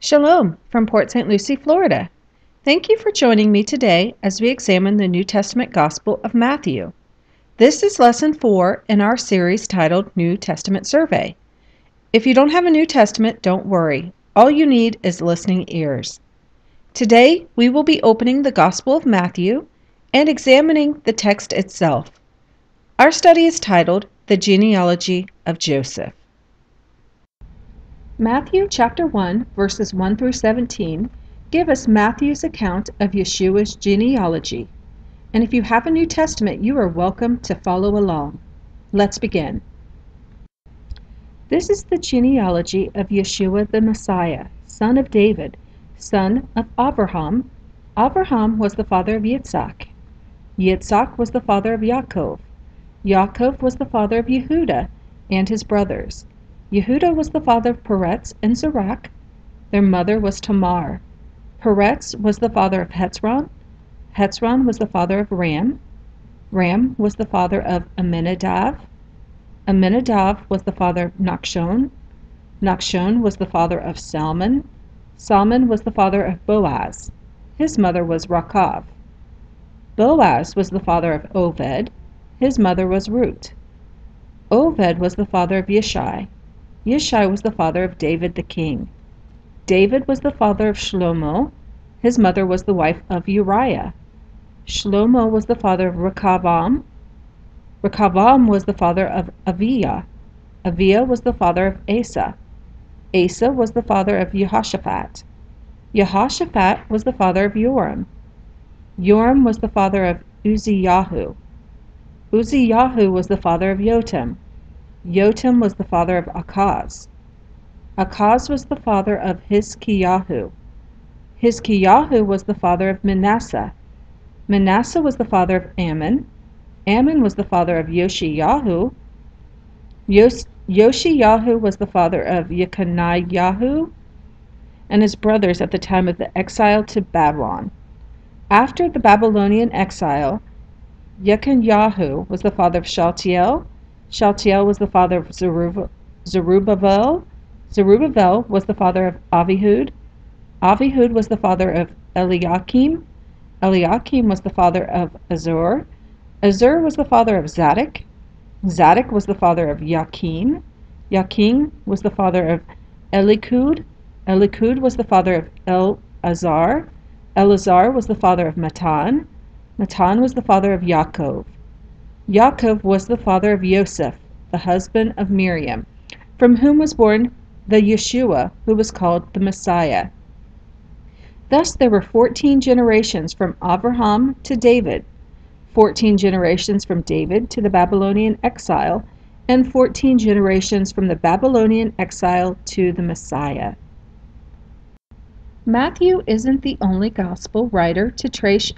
Shalom from Port St. Lucie, Florida. Thank you for joining me today as we examine the New Testament Gospel of Matthew. This is lesson 4 in our series titled New Testament Survey. If you don't have a New Testament, don't worry. All you need is listening ears. Today, we will be opening the Gospel of Matthew and examining the text itself. Our study is titled The Genealogy of Joseph. Matthew chapter 1, verses 1 through 17 give us Matthew's account of Yeshua's genealogy. And if you have a New Testament, you are welcome to follow along. Let's begin. This is the genealogy of Yeshua the Messiah, son of David, son of Abraham. Abraham was the father of Yitzhak. Yitzhak was the father of Yaakov. Yaakov was the father of Yehuda and his brothers. Yehuda was the father of Peretz and Zerach. Their mother was Tamar. Peretz was the father of Hezron. Hezron was the father of Ram. Ram was the father of Amminadab. Amminadab was the father of Nachshon. Nachshon was the father of Salmon. Salmon was the father of Boaz. His mother was Rachav. Boaz was the father of Oved. His mother was Ruth. Oved was the father of Yeshai. Yeshai was the father of David the king. David was the father of Shlomo. His mother was the wife of Uriah. Shlomo was the father of Rechavam. Rechavam was the father of Aviah. Aviah was the father of Asa. Asa was the father of Jehoshaphat. Jehoshaphat was the father of Joram. Joram was the father of Uzziyahu. Uzziyahu was the father of Jotam. Jotam was the father of Achaz. Achaz was the father of Hizkiyahu. Hizkiyahu was the father of Manasseh. Manasseh was the father of Ammon. Ammon was the father of Yoshiyahu. Yoshiyahu was the father of Yechaniah and his brothers at the time of the exile to Babylon. After the Babylonian exile, Yechaniah was the father of Shealtiel. Shealtiel was the father of Zerubbabel. Zerubbabel was the father of Avihud. Avihud was the father of Eliakim. Eliakim was the father of Azor. Azor was the father of Zadok. Zadok was the father of Yakin. Yakin was the father of Elikud. Elikud was the father of Elazar. Elazar was the father of Matan. Matan was the father of Yaakov. Yaakov was the father of Joseph, the husband of Miriam, from whom was born the Yeshua, who was called the Messiah. Thus there were 14 generations from Abraham to David, 14 generations from David to the Babylonian exile, and 14 generations from the Babylonian exile to the Messiah. Matthew isn't the only gospel writer to trace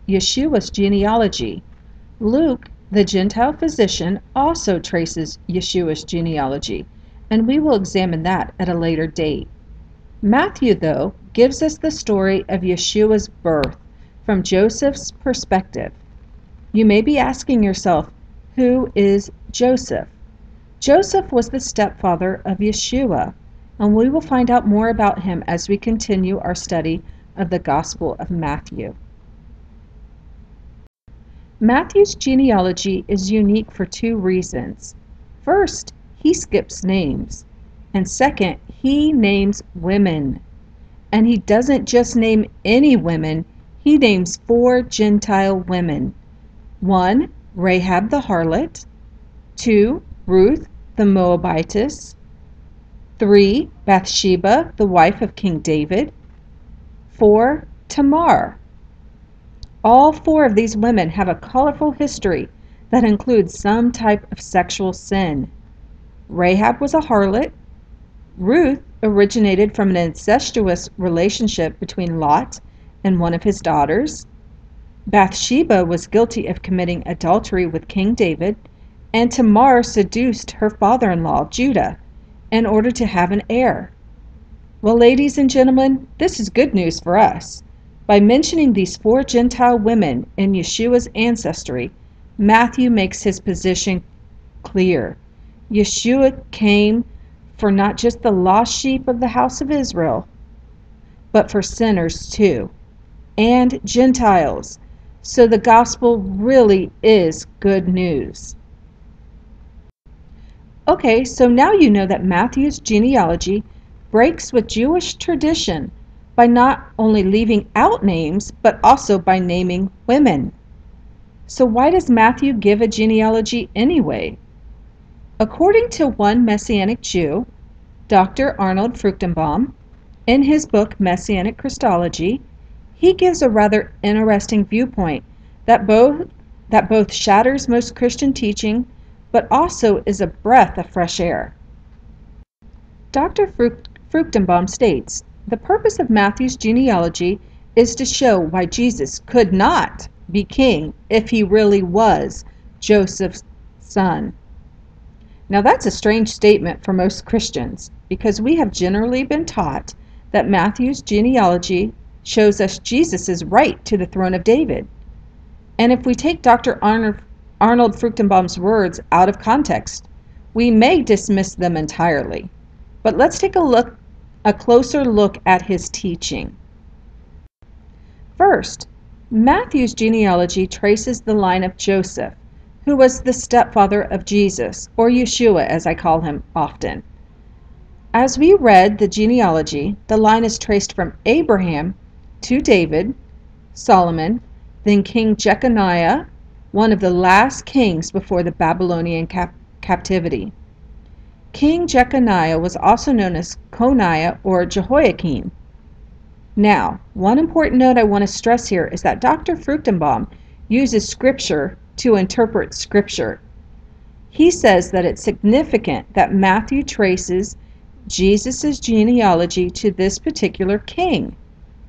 Yeshua's genealogy. Luke, the Gentile physician, also traces Yeshua's genealogy, and we will examine that at a later date. Matthew, though, gives us the story of Yeshua's birth from Joseph's perspective. You may be asking yourself, who is Joseph? Joseph was the stepfather of Yeshua, and we will find out more about him as we continue our study of the Gospel of Matthew. Matthew's genealogy is unique for two reasons. First, he skips names. And second, he names women. And he doesn't just name any women, he names 4 Gentile women. 1, Rahab the harlot. 2, Ruth the Moabitess. 3, Bathsheba, the wife of King David. 4, Tamar. All 4 of these women have a colorful history that includes some type of sexual sin. Rahab was a harlot. Ruth originated from an incestuous relationship between Lot and one of his daughters. Bathsheba was guilty of committing adultery with King David, and Tamar seduced her father-in-law, Judah, in order to have an heir. Well, ladies and gentlemen, this is good news for us. By mentioning these 4 Gentile women in Yeshua's ancestry, Matthew makes his position clear. Yeshua came for not just the lost sheep of the house of Israel, but for sinners too, and Gentiles. So the gospel really is good news. Okay, so now you know that Matthew's genealogy breaks with Jewish tradition by not only leaving out names, but also by naming women. So why does Matthew give a genealogy anyway? According to one Messianic Jew, Dr. Arnold Fruchtenbaum, in his book Messianic Christology, he gives a rather interesting viewpoint that both shatters most Christian teaching, but also is a breath of fresh air. Dr. Fruchtenbaum states, the purpose of Matthew's genealogy is to show why Jesus could not be king if he really was Joseph's son. Now that's a strange statement for most Christians, because we have generally been taught that Matthew's genealogy shows us Jesus' right to the throne of David. And if we take Dr. Arnold Fruchtenbaum's words out of context, we may dismiss them entirely. But let's take a closer look at his teaching. First, Matthew's genealogy traces the line of Joseph, who was the stepfather of Jesus, or Yeshua as I call him often. As we read the genealogy, the line is traced from Abraham to David, Solomon, then King Jeconiah, one of the last kings before the Babylonian captivity. King Jeconiah was also known as Coniah or Jehoiakim. Now, one important note I want to stress here is that Dr. Fruchtenbaum uses Scripture to interpret Scripture. He says that it's significant that Matthew traces Jesus' genealogy to this particular king,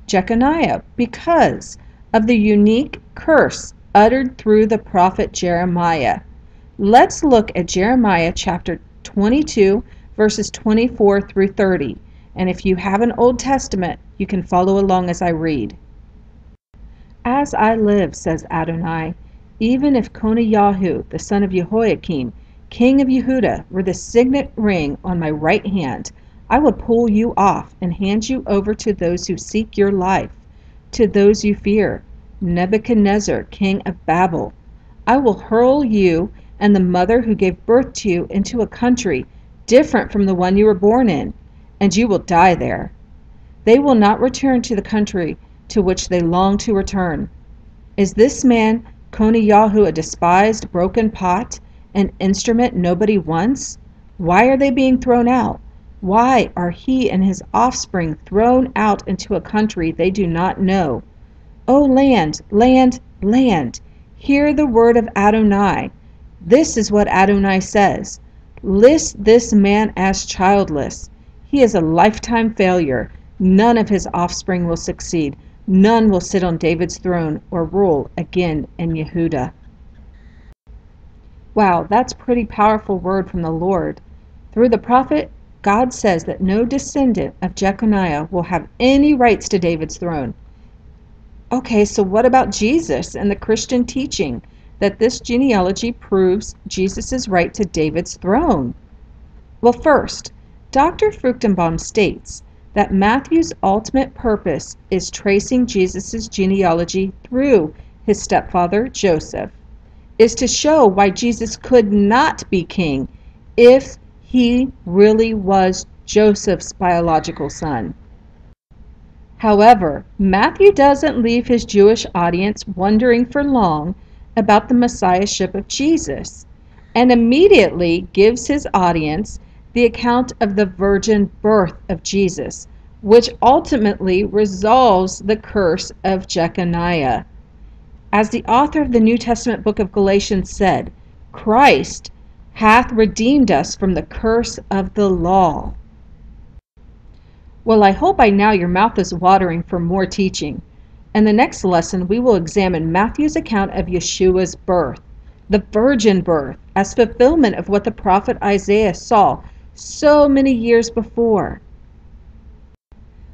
Jeconiah, because of the unique curse uttered through the prophet Jeremiah. Let's look at Jeremiah chapter 22, verses 24 through 30. And if you have an Old Testament, you can follow along as I read. As I live, says Adonai, even if Coniah, the son of Jehoiakim, king of Yehudah, were the signet ring on my right hand, I would pull you off and hand you over to those who seek your life, to those you fear, Nebuchadnezzar, king of Babel. I will hurl you and the mother who gave birth to you into a country different from the one you were born in, and you will die there. They will not return to the country to which they long to return. Is this man Coniah a despised broken pot, an instrument nobody wants? Why are they being thrown out? Why are he and his offspring thrown out into a country they do not know? O land, land, land, hear the word of Adonai. This is what Adonai says. List this man as childless. He is a lifetime failure. None of his offspring will succeed. None will sit on David's throne or rule again in Yehudah. Wow, that's pretty powerful word from the Lord. Through the prophet, God says that no descendant of Jeconiah will have any rights to David's throne. Okay, so what about Jesus and the Christian teaching that this genealogy proves Jesus' right to David's throne? Well, first, Dr. Fruchtenbaum states that Matthew's ultimate purpose is tracing Jesus' genealogy through his stepfather Joseph, is to show why Jesus could not be king if he really was Joseph's biological son. However, Matthew doesn't leave his Jewish audience wondering for long about the messiahship of Jesus, and immediately gives his audience the account of the virgin birth of Jesus, which ultimately resolves the curse of Jeconiah. As the author of the New Testament book of Galatians said, Christ hath redeemed us from the curse of the law. Well, I hope by now your mouth is watering for more teaching. In the next lesson, we will examine Matthew's account of Yeshua's birth, the virgin birth, as fulfillment of what the prophet Isaiah saw so many years before.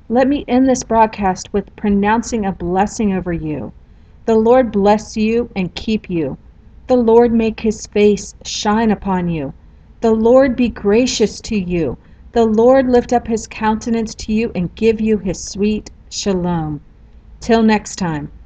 Let me end this broadcast with pronouncing a blessing over you. The Lord bless you and keep you. The Lord make his face shine upon you. The Lord be gracious to you. The Lord lift up his countenance to you and give you his sweet Shalom. Till next time.